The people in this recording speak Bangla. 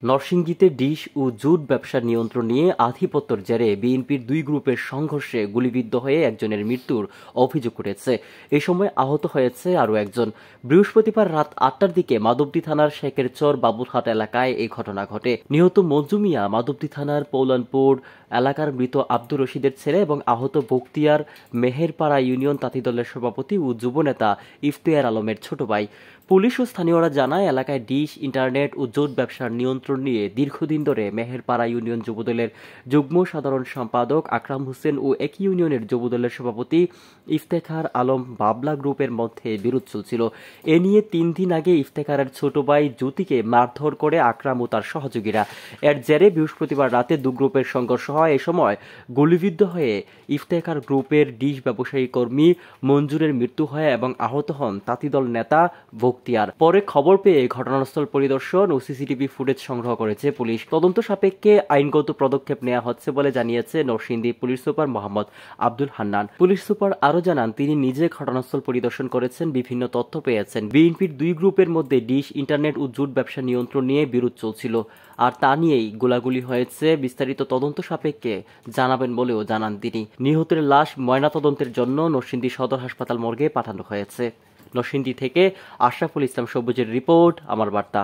নরসিংদীতে ডিশ ও জুট ব্যবসার নিয়ন্ত্রণ নিয়ে আধিপত্যের জেরে বিএনপির দুই গ্রুপের সংঘর্ষে গুলিবিদ্ধ হয়ে একজনের মৃত্যুর অভিযোগ উঠেছে। এ সময় আহত হয়েছে আরও একজন। বৃহস্পতিবার রাত ৮টার দিকে মাধবদী থানার শেখেরচর বাবুরহাট এলাকায় এই ঘটনা ঘটে। নিহত মঞ্জু মিয়া মাধবদী থানার পৌলানপুর এলাকার মৃত আব্দুর রশিদের ছেলে এবং আহত বখতিয়ার মেহেরপাড়া ইউনিয়ন তাঁতিদলের সভাপতি ও যুবনেতা ইফতেয়ার আলমের ছোট ভাই। পুলিশ ও স্থানীয়রা জানায়, এলাকায় ডিশ, ইন্টারনেট ও জোট ব্যবসার নিয়ন্ত্রণ নিয়ে দীর্ঘদিন ধরে মেহেরপাড়া ইউনিয়ন যুবদলের যুগ্ম সাধারণ সম্পাদক আকরাম হোসেন ও একই ইউনিয়নের যুবদলের সভাপতি ইফতেখার আলম বাবলা গ্রুপের মধ্যে বিরোধ চলছিল। এ নিয়ে ৩ দিন আগে ইফতেখারের ছোট ভাই জ্যোতিকে মারধর করে আকরাম ও তার সহযোগীরা। এর জেরে বৃহস্পতিবার রাতে দু গ্রুপের সংঘর্ষ হয়। এ সময় গুলিবিদ্ধ হয়ে ইফতেখার গ্রুপের ডিশ ব্যবসায়ী কর্মী মঞ্জুরের মৃত্যু হয় এবং আহত হন তাঁতিদল নেতা বখতিয়ার। পরে খবর পেয়ে ঘটনাস্থল পরিদর্শন ও সিসিটিভি ফুটেজ সংগ্রহ করেছে পুলিশ। তদন্ত সাপেক্ষে আইনগত পদক্ষেপ নেওয়া হচ্ছে বলে জানিয়েছে Narsingdi police super Mohammad Abdul Hannan. Police super আরও জানান, তিনি নিজে ঘটনাস্থল পরিদর্শন করেছেন, বিভিন্ন তথ্য পেয়েছেন। বিএনপির দুই গ্রুপের মধ্যে ডিশ, ইন্টারনেট ও জুট ব্যবসা নিয়ন্ত্রণ নিয়ে বিরোধ চলছিল, আর তা নিয়েই গোলাগুলি হয়েছে। বিস্তারিত তদন্ত সাপেক্ষে জানাবেন বলেও জানান তিনি। নিহতের লাশ ময়নাতদন্তের জন্য নরসিংদী সদর হাসপাতাল মর্গে পাঠানো হয়েছে। নরসিংদী থেকে আশরাফুল ইসলাম সবুজের রিপোর্ট, আমার বার্তা।